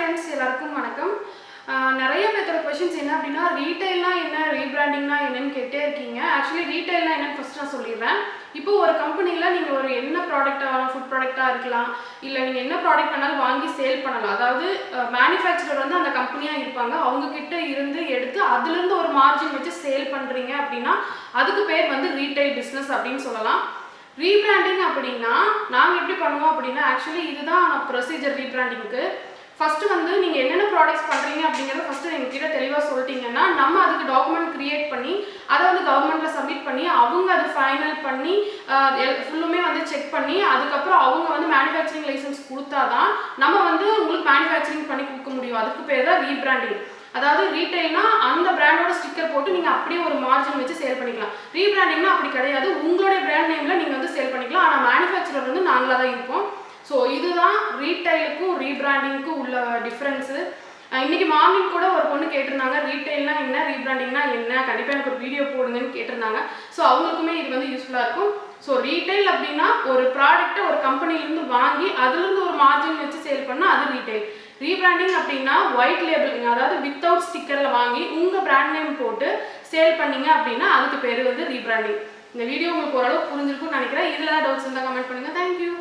friends, எல்லாருக்கும் வணக்கம். நிறைய பேரோட क्वेश्चंस என்ன அப்படினா ரீட்டைல்னா என்ன, ரீபிராண்டிங்னா என்னன்னு கேட்டே இருக்கீங்க. एक्चुअली ரீட்டைல்னா என்னன்னு ஃபர்ஸ்ட் நான் சொல்லிறேன். இப்போ ஒரு கம்பெனில நீங்க ஒரு என்ன ப்ராடக்ட்டா ஃபுட் ப்ராடக்ட்டா இருக்கலாம், இல்ல நீங்க என்ன ப்ராடக்ட் வேணாலும் வாங்கி சேல் பண்ணலாம். அதாவது manufacturer வந்து அந்த கம்பெனியா இருப்பாங்க. அவங்க கிட்ட இருந்து எடுத்து அதில இருந்து ஒரு மார்ஜின் வச்சு சேல் பண்றீங்க அப்படினா அதுக்கு பேர் வந்து ரீட்டைல் பிசினஸ் அப்படினு சொல்லலாம். ரீபிராண்டிங் அப்படினா நாங்க எப்படி பண்ணுவோம் அப்படினா एक्चुअली இதுதான் ப்ரொசீஜர் ரீபிராண்டிங்க்கு. ஃபர்ஸ்ட் வந்து நீங்க என்னென்ன ப்ராடக்ட்ஸ் பண்றீங்க அப்படிங்கறத ஃபர்ஸ்ட் என்கிட்ட தெளிவா சொல்லிட்டீங்கன்னா நம்ம அதுக்கு டாக்குமெண்ட் கிரியேட் பண்ணி அத வந்து கவர்மெண்ட்ல சப்மிட் பண்ணி அவங்க அது ஃபைனல் பண்ணி ஃபுல்லுமே வந்து செக் பண்ணி அதுக்கு அப்புறம் அவங்க வந்து manufacturing லைசென்ஸ் கொடுத்தாதான் நம்ம வந்து உங்களுக்கு manufacturing பண்ணி கொடுக்க முடியும். அதுக்கு பேர் தான் ரீபிராண்டிங். அதாவது ரீட்டைல்னா அந்த பிராண்டோட ஸ்டிக்கர் போட்டு நீங்க அப்படியே ஒரு மார்ஜின் வச்சு சேல் பண்ணிக்கலாம். ரீபிராண்டிங்னா அப்படி கிடையாது. உங்களுடைய பிராண்ட் நேம்ல நீங்க வந்து சேல் பண்ணிக்கலாம். ஆனா manufacturer வந்து நாங்களா தான் இருப்போம். ஸோ இதுதான் ரீட்டைலுக்கும் ரீபிராண்டிங்க்கும் உள்ள டிஃப்ரென்ஸு. இன்னைக்கு மார்னிங் கூட ஒரு பொண்ணு கேட்டிருந்தாங்க ரீட்டைல்னா என்ன, ரீபிராண்டிங்னா என்ன, கண்டிப்பாக எனக்கு ஒரு வீடியோ போடுங்கன்னு கேட்டிருந்தாங்க. ஸோ அவங்களுக்குமே இது வந்து யூஸ்ஃபுல்லாக இருக்கும். ஸோ ரீட்டைல் அப்படின்னா ஒரு ப்ராடக்ட்டை ஒரு கம்பெனிலேருந்து வாங்கி அதுலேருந்து ஒரு மார்ஜின் வச்சு சேல் பண்ணால் அது ரீட்டைல். ரீபிராண்டிங் அப்படின்னா ஒயிட் லேபிளிங், அதாவது வித்தவுட் ஸ்டிக்கரில் வாங்கி உங்கள் பிராண்ட் நேம் போட்டு சேல் பண்ணீங்க அப்படின்னா அதுக்கு பேர் வந்து ரீபிராண்டிங். இந்த வீடியோ உங்களுக்கு ஓரளவு புரிஞ்சிருக்கும்னு நினைக்கிறேன். இதில் டவுட்ஸ் இருந்தால் கமெண்ட் பண்ணுங்கள். தேங்க்யூ.